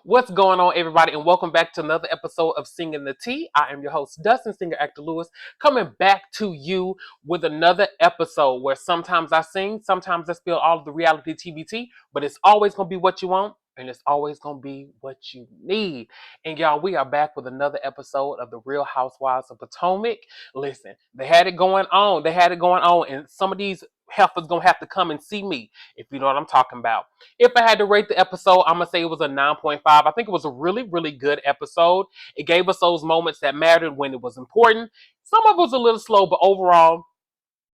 What's going on, everybody, and welcome back to another episode of Singing the Tea. I am your host, Dustin, singer actor Lewis, coming back to you with another episode where sometimes I sing, sometimes I spill all of the reality TV tea, but it's always going to be what you want, and it's always going to be what you need. And y'all, we are back with another episode of the Real Housewives of Potomac. Listen, they had it going on. And some of these heifers going to have to come and see me, if you know what I'm talking about. If I had to rate the episode, I'm going to say it was a 9.5. I think it was a really, really good episode. It gave us those moments that mattered when it was important. Some of it was a little slow, but overall,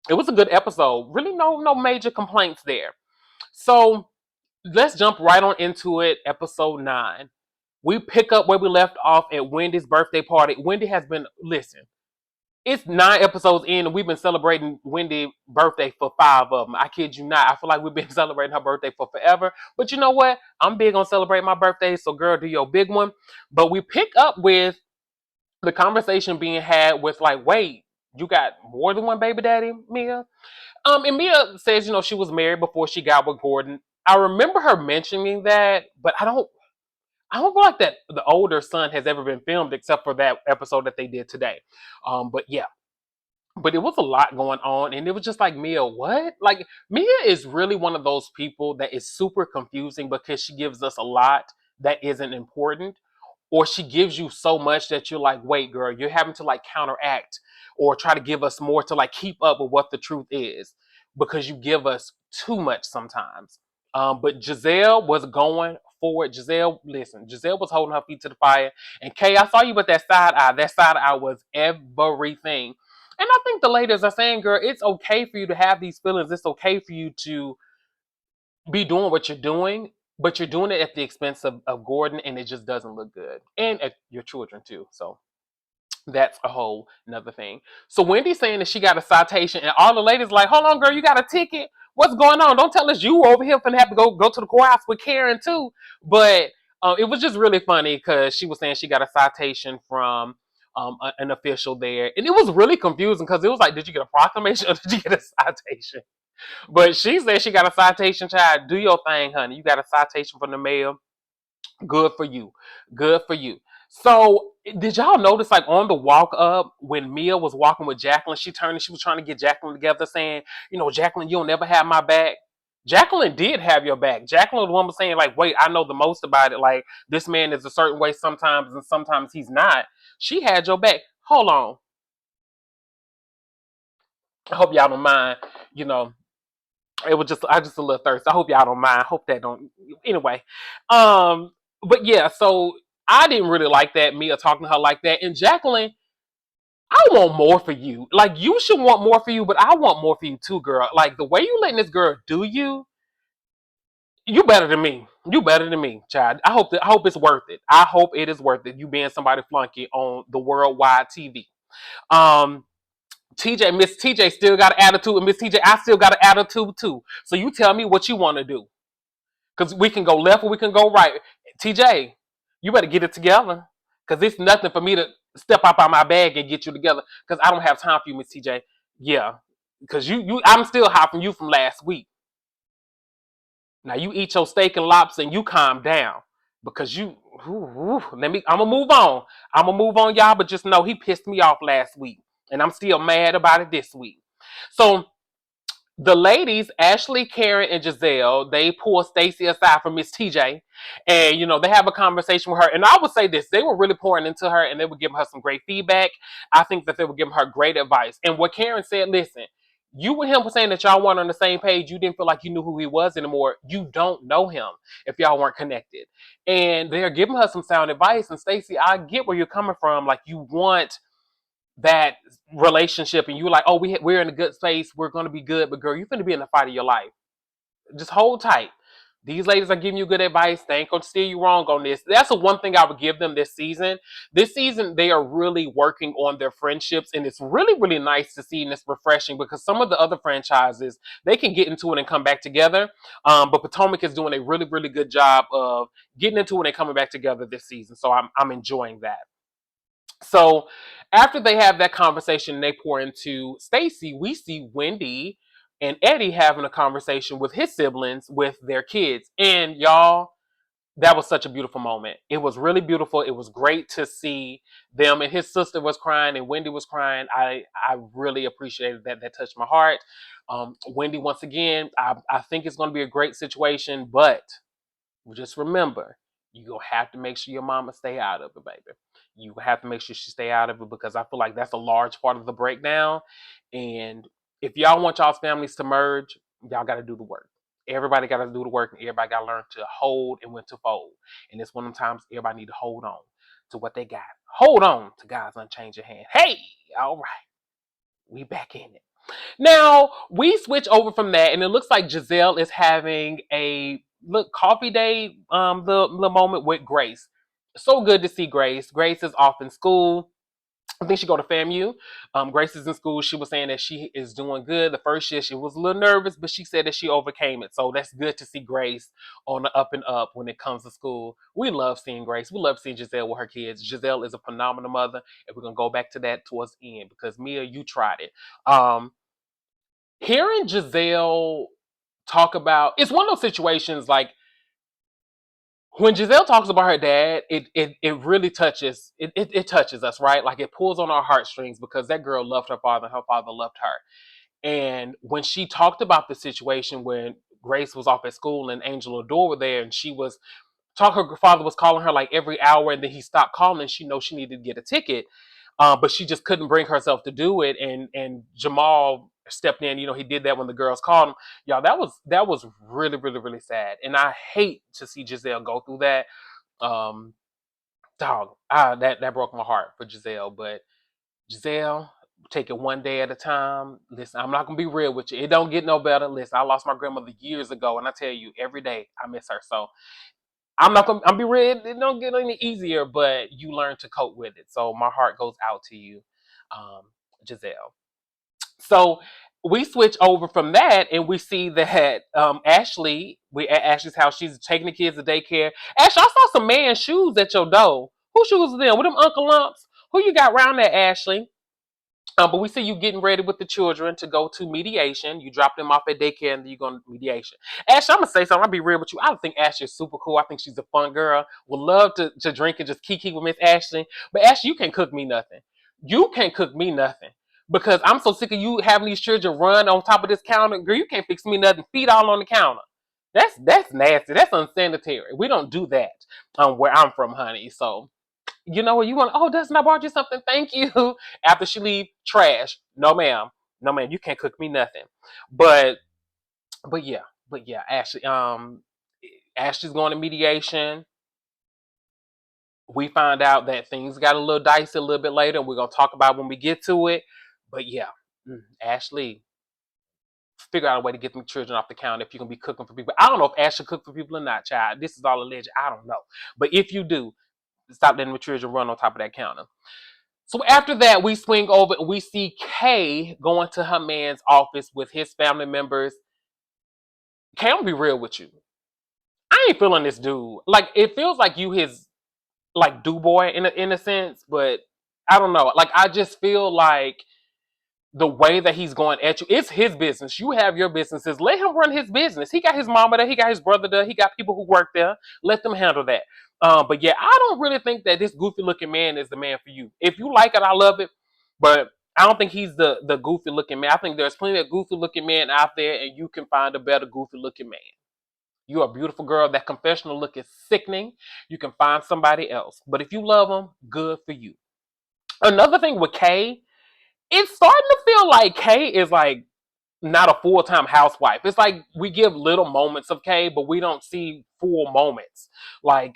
it was a good episode. Really no major complaints there. So let's jump right on into it. Episode 9. We pick up where we left off at Wendy's birthday party. Wendy has been, listen, it's 9 episodes in, and we've been celebrating Wendy's birthday for 5 of them. I kid you not. I feel like we've been celebrating her birthday for forever. But you know what? I'm big on celebrating my birthday, so girl, do your big one. But we pick up with the conversation being had with like, wait, you got more than one baby daddy, Mia? And Mia says, she was married before she got with Gordon. I remember her mentioning that, but I don't feel like that the older son has ever been filmed except for that episode that they did today. But yeah. But it was a lot going on, and it was just like, Mia, what? Like, Mia is really one of those people that is super confusing because she gives us a lot that isn't important, or she gives you so much that you're like, wait, girl, you're having to like counteract or try to give us more to like keep up with what the truth is because you give us too much sometimes. But Giselle was going forward. Giselle, listen, Giselle was holding her feet to the fire. And Kay, I saw you with that side eye. That side eye was everything. And I think the ladies are saying, girl, it's okay for you to have these feelings. It's okay for you to be doing what you're doing, but you're doing it at the expense of Gordon, and it just doesn't look good. And at your children, too. So that's a whole another thing. So Wendy's saying that she got a citation, and all the ladies like, hold on, girl, you got a ticket? What's going on? Don't tell us you over here finna have to go to the courthouse with Karen, too. But it was just really funny because she was saying she got a citation from an official there. And it was really confusing because it was like, did you get a proclamation or did you get a citation? But she said she got a citation, child. Do your thing, honey. You got a citation from the mail. Good for you. Good for you. So, did y'all notice, like, on the walk up, when Mia was walking with Jacqueline, she turned and she was trying to get Jacqueline together, saying, Jacqueline, you'll never have my back. Jacqueline did have your back. Jacqueline, the one was saying, like, wait, I know the most about it. Like, this man is a certain way sometimes, and sometimes he's not. She had your back. Hold on. I hope y'all don't mind. You know, it was just I just a little thirsty. I hope y'all don't mind. I hope that don't anyway. Um, but yeah, so I didn't really like that Mia talking to her like that. And Jacqueline, I want more for you. Like you should want more for you, but I want more for you too, girl. Like the way you letting this girl do you, you better than me. You better than me, child. I hope it's worth it. I hope it is worth it. You being somebody flunky on the worldwide TV. Um, Miss TJ still got an attitude, and Miss TJ, I still got an attitude too. So you tell me what you want to do. Because we can go left or we can go right. TJ, you better get it together. Because it's nothing for me to step up out my bag and get you together. Because I don't have time for you, Miss TJ. Yeah. Because I'm still hot from you from last week. Now you eat your steak and lobster and you calm down. Because I'm gonna move on. I'm gonna move on, y'all, but just know he pissed me off last week. And I'm still mad about it this week. So the ladies, Ashley, Karen, and Giselle, they pull Stacy aside from Miss TJ, and they have a conversation with her. And I would say this: they were really pouring into her, and they were giving her some great feedback. I think that they were giving her great advice. And what Karen said, listen, you and him were saying that y'all weren't on the same page. You didn't feel like you knew who he was anymore. You don't know him if y'all weren't connected. And they're giving her some sound advice. And Stacy, I get where you're coming from. Like you want that relationship and you're like, oh, we're in a good space, we're going to be good, but girl, you're going to be in the fight of your life. Just hold tight. These ladies are giving you good advice. They ain't going to steer you wrong on this. That's the one thing I would give them this season. This season, they are really working on their friendships, and it's really, really nice to see, and it's refreshing because some of the other franchises, they can get into it and come back together. But Potomac is doing a really, really good job of getting into it and coming back together this season. So I'm enjoying that. So after they have that conversation and they pour into Stacy, we see Wendy and Eddie having a conversation with his siblings with their kids. And y'all, that was such a beautiful moment. It was really beautiful. It was great to see them, and his sister was crying and Wendy was crying. I really appreciated that. That touched my heart. Wendy, once again, I think it's going to be a great situation, but just remember, you gonna have to make sure your mama stay out of it, baby. You have to make sure she stay out of it because I feel like that's a large part of the breakdown. And if y'all want y'all's families to merge, y'all got to do the work. Everybody got to do the work, and everybody got to learn to hold and when to fold. And it's one of the times everybody need to hold on to what they got. Hold on to God's unchanging hand. Hey, all right, we back in it. Now we switch over from that, and it looks like Gizelle is having a look coffee day. The moment with Grace. So good to see Grace. Grace is off in school. I think she go to FAMU. Grace is in school. She was saying that she is doing good. The first year she was a little nervous, but she said that she overcame it. So that's good to see Grace on the up and up when it comes to school. We love seeing Grace. We love seeing Gizelle with her kids. Gizelle is a phenomenal mother, and we're gonna go back to that towards the end because Mia, you tried it. Hearing Gizelle talk about it's one of those situations like when Gizelle talks about her dad, it really touches it touches us, right? Like it pulls on our heartstrings because that girl loved her father and her father loved her. And when she talked about the situation when Grace was off at school and Angel Adore were there and she was her father was calling her like every hour and then he stopped calling and she knows she needed to get a ticket. But she just couldn't bring herself to do it. And Jamal stepped in. You know, he did that when the girls called him. Y'all, that was really, really, really sad. And I hate to see Gizelle go through that. Um, that broke my heart for Gizelle. But Gizelle, take it one day at a time. Listen, I'm not gonna be real with you. It don't get no better. Listen, I lost my grandmother years ago, and I tell you, every day I miss her. So I'm not gonna. I'm be real. It don't get any easier, but you learn to cope with it. So my heart goes out to you, um, Gizelle. So we switch over from that, and we see that Ashley, we at Ashley's house. She's taking the kids to daycare. Ashley, I saw some man's shoes at your door. Whose shoes are them? With them Uncle Lumps? Who you got around there, Ashley? But we see you getting ready with the children to go to mediation. You drop them off at daycare and then you go to mediation. Ashley, I'm gonna say something. I'll be real with you. I think Ashley is super cool. I think she's a fun girl. Would love to drink and just kiki with Miss Ashley. But Ashley, you can't cook me nothing. You can't cook me nothing. Because I'm so sick of you having these children run on top of this counter. Girl, you can't fix me nothing. Feet all on the counter. That's nasty. That's unsanitary. We don't do that where I'm from, honey. So you know what you want? Oh, Dustin, I bought you something. Thank you. After she leave, trash. No, ma'am. No, ma'am. You can't cook me nothing. But, but yeah. Ashley's going to mediation. We find out that things got a little dicey a little bit later, and we're gonna talk about when we get to it. But yeah, Ashley, figure out a way to get them children off the counter if you're gonna be cooking for people. I don't know if Ashley cooked for people or not, child. This is all alleged. I don't know. But if you do, stop letting the children run on top of that counter. So after that, we swing over and we see Kay going to her man's office with his family members. Kay, I'm gonna be real with you. I ain't feeling this dude. Like it feels like you his like do boy in a sense, but I don't know. Like I just feel like the way that he's going at you, it's his business. You have your businesses. Let him run his business. He got his mama there. He got his brother there. He got people who work there. Let them handle that. But yeah, I don't really think that this goofy looking man is the man for you. If you like it, I love it. But I don't think he's the goofy looking man. I think there's plenty of goofy looking men out there, and you can find a better goofy looking man. You're a beautiful girl. That confessional look is sickening. You can find somebody else. But if you love him, good for you. Another thing with Kay, it's starting to feel like Kay is like not a full-time housewife. It's like we give little moments of Kay, but we don't see full moments. Like,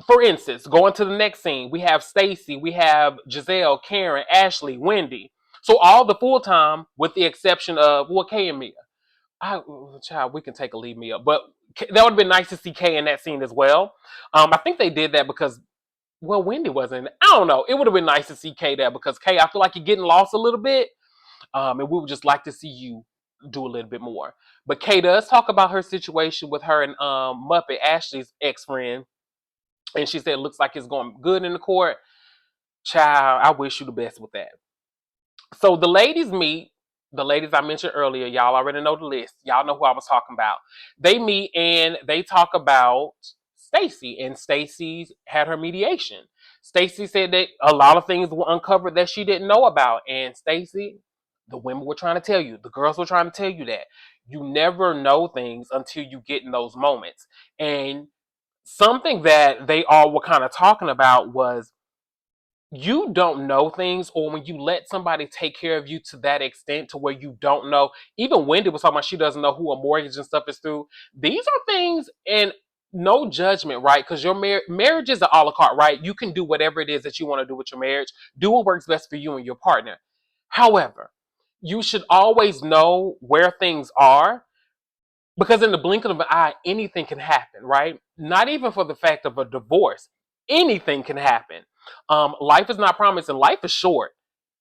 for instance, going to the next scene, we have Stacy, we have Gizelle, Karen, Ashley, Wendy. So all the full-time, with the exception of Kay and Mia. Child, we can take a leave Mia, but that would have been nice to see Kay in that scene as well. I think they did that because Wendy wasn't. I don't know. It would have been nice to see Kay there because Kay, I feel like you're getting lost a little bit. And we would just like to see you do a little bit more. But Kay does talk about her situation with her and Muppet, Ashley's ex-friend. And she said it looks like it's going good in the court. Child, I wish you the best with that. So the ladies meet. the ladies I mentioned earlier, y'all already know the list. Y'all know who I was talking about. They meet and they talk about Stacy, and Stacy's had her mediation. Stacy said that a lot of things were uncovered that she didn't know about. And Stacy, the women were trying to tell you, the girls were trying to tell you that you never know things until you get in those moments. And something that they all were kind of talking about was you don't know things, or when you let somebody take care of you to that extent to where you don't know. Even Wendy was talking about she doesn't know who a mortgage and stuff is through. These are things, and no judgment, right? Because your marriage is a la carte, right? You can do whatever it is that you want to do with your marriage. Do what works best for you and your partner. However, you should always know where things are, because in the blink of an eye, anything can happen, right? Not even for the fact of a divorce. Anything can happen. Life is not promised and life is short.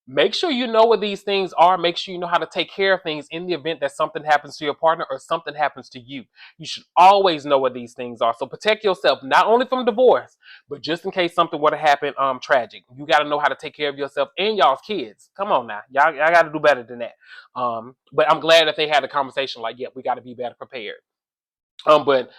Make sure you know what these things are. Make sure you know how to take care of things in the event that something happens to your partner or something happens to you. You should always know what these things are. So protect yourself, not only from divorce, but just in case something were to happen tragic. You got to know how to take care of yourself and y'all's kids. Come on now. Y'all got to do better than that. But I'm glad that they had a conversation like, yeah, we got to be better prepared. But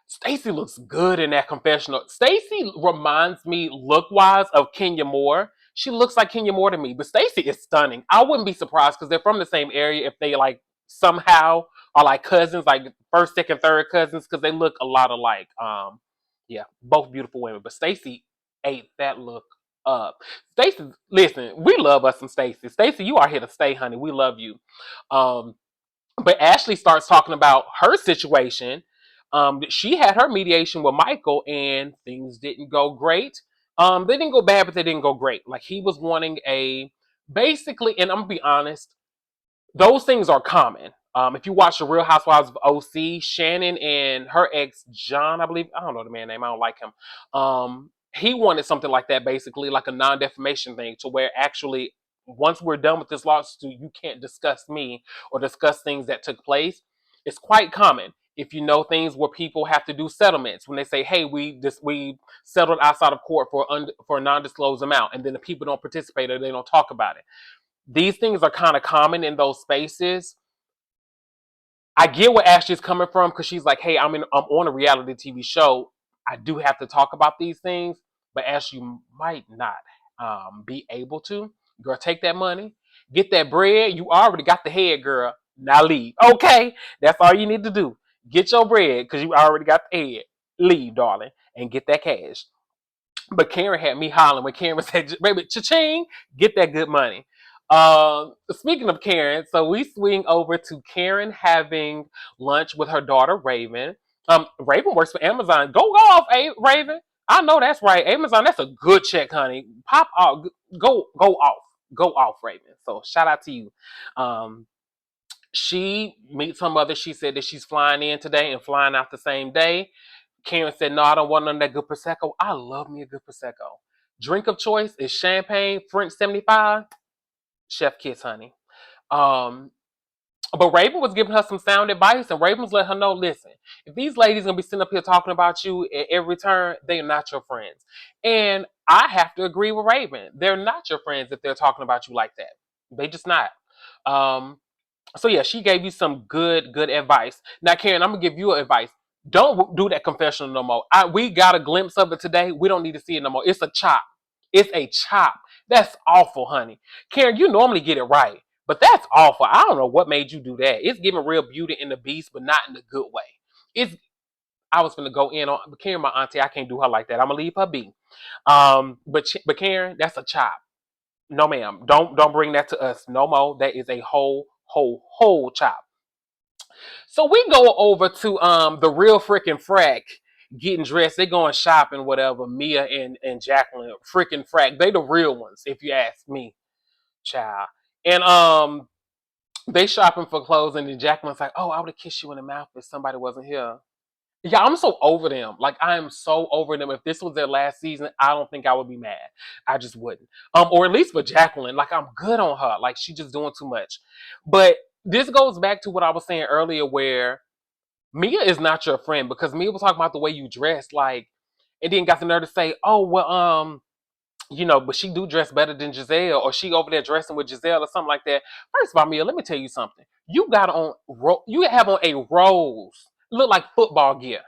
Stacey looks good in that confessional. Stacey reminds me look-wise of Kenya Moore. She looks like Kenya Moore to me, but Stacey is stunning. I wouldn't be surprised because they're from the same area if they like somehow are like cousins, like first, second, third cousins, because they look a lot alike. Yeah, both beautiful women, but Stacey ate that look up. Stacey, listen, we love us some Stacey. Stacey, you are here to stay, honey. We love you. Um, but Ashley starts talking about her situation. She had her mediation with Michael, and things didn't go great. They didn't go bad, but they didn't go great. Like he was wanting a basically, and I'm gonna be honest, those things are common. If you watch the Real Housewives of OC, Shannon and her ex John, I believe, I don't know the man's name, I don't like him. He wanted something like that, basically like a non-defamation thing, to where actually once we're done with this lawsuit, you can't discuss me or discuss things that took place. It's quite common. If you know things where people have to do settlements, when they say, "Hey, we settled outside of court for a non-disclosed amount," and then the people don't participate or they don't talk about it. These things are kind of common in those spaces. I get where Ashley's coming from because she's like, hey, I'm on a reality TV show. I do have to talk about these things, but Ashley might not be able to. Girl, take that money, get that bread. You already got the head, girl. Now leave. Okay, that's all you need to do. Get your bread because you already got the head. Leave, darling, and get that cash. But Karen had me hollering when Karen said, baby, cha-ching, get that good money. Speaking of Karen, so we swing over to Karen having lunch with her daughter, Raven. Raven works for Amazon. Go off, Raven. I know that's right. Amazon, that's a good check, honey. Pop off. Go off. Go off, Raven. So shout out to you. Um, she meets her mother. She said that she's flying in today and flying out the same day. Karen said, no, I don't want none of that good Prosecco. I love me a good Prosecco. Drink of choice is champagne, French 75. Chef kiss, honey. Um, but Raven was giving her some sound advice, and Raven was letting her know, listen, if these ladies going to be sitting up here talking about you at every turn, they are not your friends. And I have to agree with Raven. They're not your friends if they're talking about you like that. They just not. Um, so yeah, she gave you some good advice. Now, Karen, I'm gonna give you advice. Don't do that confessional no more. We got a glimpse of it today. We don't need to see it no more. It's a chop. It's a chop. That's awful, honey. Karen, you normally get it right, but that's awful. I don't know what made you do that. It's giving real Beauty and the Beast, but not in a good way. It's. I was gonna go in on Karen, my auntie. I can't do her like that. I'm gonna leave her be. But Karen, that's a chop. No, ma'am. Don't bring that to us no more. That is a whole chop. So we go over to the real freaking frack getting dressed. They going shopping, whatever. Mia and Jacqueline, freaking frack. They the real ones, if you ask me, child. And they shopping for clothes, and then Jacqueline's like, "Oh, I would have kissed you in the mouth if somebody wasn't here." Yeah, I'm so over them. Like I am so over them. If this was their last season, I don't think I would be mad. I just wouldn't. Or at least for Jacqueline, like I'm good on her. Like she just doing too much. But this goes back to what I was saying earlier, where Mia is not your friend because Mia was talking about the way you dress, like, and then got the nerve to say, "Oh well, but she do dress better than Giselle, or she over there dressing with Giselle or something like that. First of all, Mia, let me tell you something. You have on a rose, look like football gear.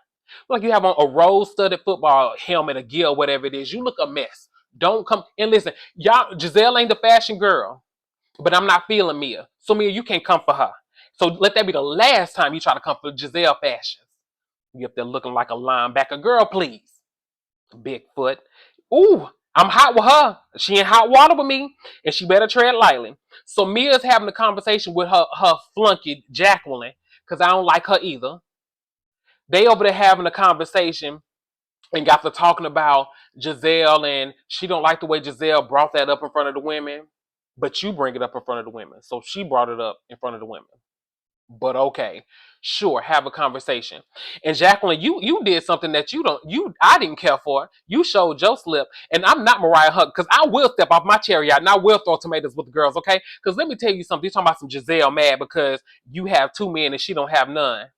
Look like you have on a rose-studded football helmet or gear or whatever it is. You look a mess. Don't come and listen, y'all. Giselle ain't the fashion girl, but I'm not feeling Mia. So Mia, you can't come for her. So let that be the last time you try to come for Giselle fashions. You up there looking like a linebacker. Girl, please. Bigfoot. Ooh, I'm hot with her. She in hot water with me, and she better tread lightly. So Mia's having a conversation with her flunky Jacqueline, because I don't like her either. They over there having a conversation and got to talking about Giselle, and she don't like the way Giselle brought that up in front of the women, but you bring it up in front of the women. So she brought it up in front of the women. But okay, sure, have a conversation. And Jacqueline, you did something that I didn't care for. You showed your slip, and I'm not Mariah Huck, because I will step off my chariot and I will throw tomatoes with the girls, okay? Because let me tell you something. You're talking about some Giselle mad because you have two men and she don't have none.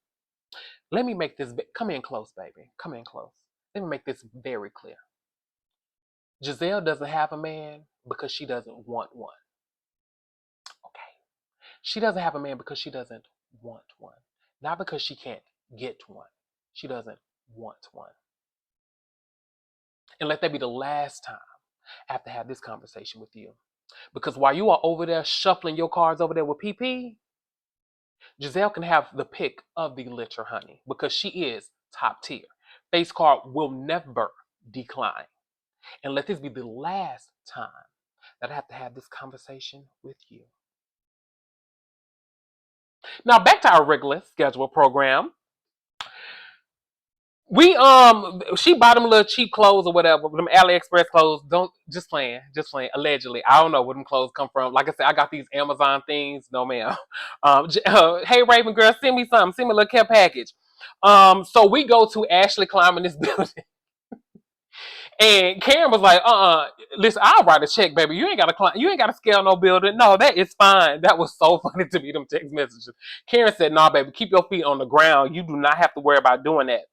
Let me make this come in close, baby. Come in close. Let me make this very clear. Giselle doesn't have a man because she doesn't want one. Okay. She doesn't have a man because she doesn't want one. Not because she can't get one. She doesn't want one. And let that be the last time I have to have this conversation with you. Because while you are over there shuffling your cards over there with PP, Giselle can have the pick of the litter, honey, because she is top tier. Face card will never decline. And let this be the last time that I have to have this conversation with you. Now back to our regular scheduled program. She bought them little cheap clothes or whatever, them AliExpress clothes. Don't just playing. Allegedly, I don't know where them clothes come from. Like I said, I got these Amazon things. No ma'am. Hey Raven girl, send me something. Send me a little care package. So we go to Ashley climbing this building, and Karen was like, listen, I'll write a check, baby. You ain't got to climb. You ain't got to scale no building. No, that is fine. That was so funny to me. Them text messages. Karen said, "Nah, baby, keep your feet on the ground. You do not have to worry about doing that."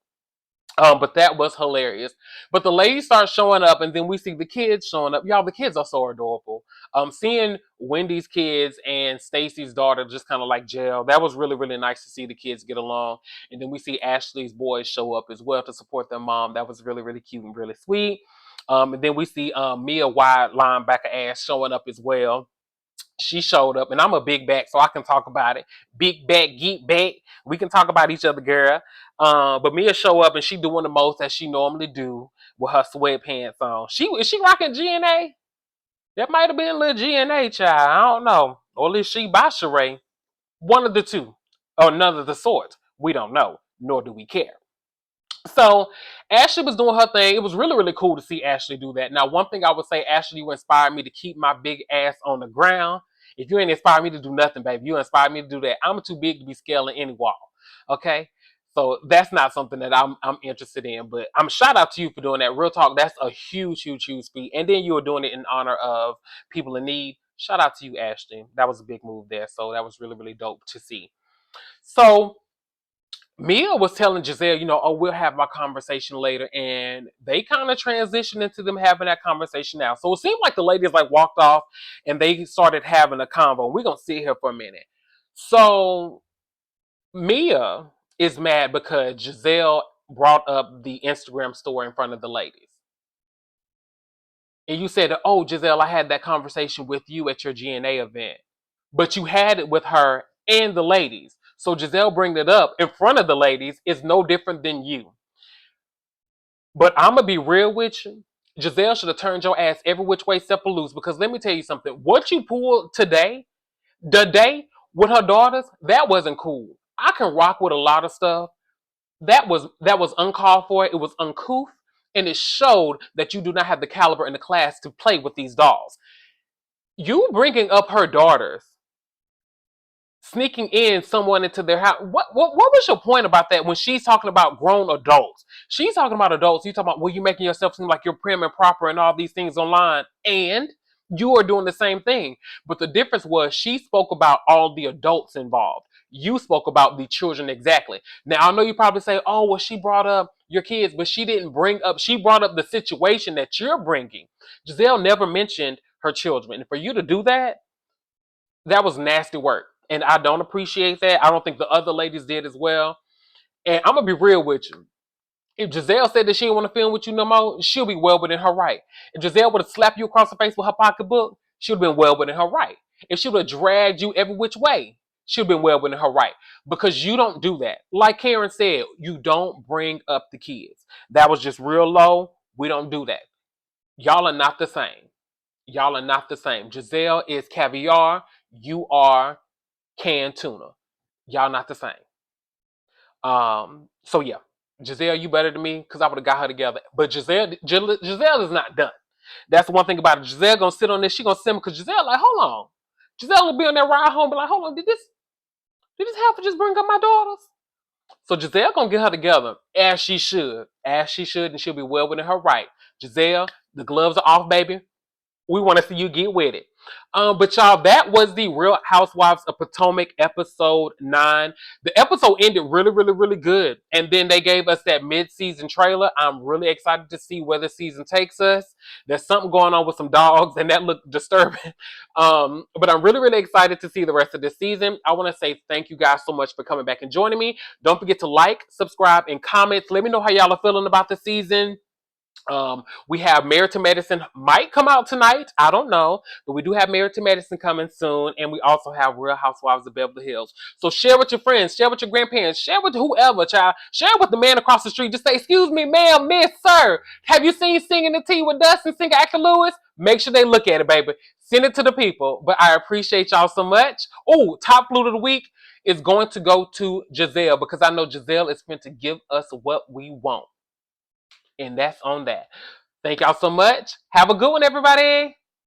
But that was hilarious. But the ladies start showing up, and then we see the kids showing up. Y'all, the kids are so adorable. Seeing Wendy's kids and Stacy's daughter just kind of like gel. That was really, really nice to see the kids get along. And then we see Ashley's boys show up as well to support their mom. That was really, really cute and really sweet. And then we see Mia wide linebacker ass showing up as well. She showed up, and I'm a big back, so I can talk about it. Big back, geek back. We can talk about each other, girl. But Mia show up, and she doing the most as she normally do with her sweatpants on. Is she rocking GNA? That might have been a little GNA child. I don't know. Or is she by Sheree? One of the two, or none of the sort. We don't know, nor do we care. So Ashley was doing her thing. It was really, really cool to see Ashley do that. Now, one thing I would say, Ashley, you inspired me to keep my big ass on the ground. If you ain't inspired me to do nothing, baby, you inspired me to do that. I'm too big to be scaling any wall. Okay? So that's not something that I'm interested in. But I'm shout out to you for doing that. Real talk, that's a huge, huge, huge feat. And then you were doing it in honor of people in need. Shout out to you, Ashley. That was a big move there. So that was really, really dope to see. So Mia was telling Giselle, we'll have our conversation later, and they kind of transitioned into them having that conversation now. So it seemed like the ladies like walked off and they started having a convo. We're gonna sit here for a minute. So Mia is mad because Giselle brought up the Instagram story in front of the ladies. And you said, "Oh, Giselle, I had that conversation with you at your GNA event." But you had it with her and the ladies. So Giselle bringing it up in front of the ladies is no different than you. But I'm going to be real with you. Giselle should have turned your ass every which way except for loose, because let me tell you something. What you pulled today, the day with her daughters, that wasn't cool. I can rock with a lot of stuff. That was uncalled for. It was uncouth. And it showed that you do not have the caliber in the class to play with these dolls. You bringing up her daughters, sneaking in someone into their house. What was your point about that when she's talking about grown adults? She's talking about adults. You talking about, well, you making yourself seem like you're prim and proper and all these things online, and you are doing the same thing. But the difference was she spoke about all the adults involved. You spoke about the children exactly. Now I know you probably say, "Oh, well, she brought up your kids," but she didn't bring up. She brought up the situation that you're bringing. Gizelle never mentioned her children, and for you to do that, that was nasty work, and I don't appreciate that. I don't think the other ladies did as well. And I'm gonna be real with you. If Gizelle said that she didn't want to film with you no more, she'll be well within her right. If Gizelle would have slapped you across the face with her pocketbook, she'd have been well within her right. If she would have dragged you every which way, she'd have been well within her right. Because you don't do that. Like Karen said, you don't bring up the kids. That was just real low. We don't do that. Y'all are not the same. Y'all are not the same. Gizelle is caviar. You are canned tuna. Y'all not the same. So yeah, Gizelle, you better than me because I would have got her together. But Gizelle is not done. That's the one thing about it. Gizelle gonna sit on this. She gonna simmer because Gizelle like, hold on. Giselle will be on that ride home, but like, hold on, did this heifer just bring up my daughters? So Gizelle gonna get her together as she should, and she'll be well within her right. Gizelle, the gloves are off, baby. We want to see you get with it. But y'all, that was the Real Housewives of Potomac episode 9. The episode ended really, really, really good. And then they gave us that mid-season trailer. I'm really excited to see where the season takes us. There's something going on with some dogs, and that looked disturbing. But I'm really, really excited to see the rest of this season. I want to say thank you guys so much for coming back and joining me. Don't forget to like, subscribe, and comment. Let me know how y'all are feeling about the season. We have Married to Medicine might come out tonight. I don't know, but we do have Married to Medicine coming soon, and we also have Real Housewives of Beverly Hills. So share with your friends, share with your grandparents, share with whoever, child. Share with the man across the street. Just say, "Excuse me, ma'am, miss, sir. Have you seen Singing the Tea with Dustin, singer Actor Lewis?" Make sure they look at it, baby. Send it to the people. But I appreciate y'all so much. Oh, top flute of the week is going to go to Gizelle because I know Gizelle is going to give us what we want. And that's on that. Thank y'all so much. Have a good one, everybody.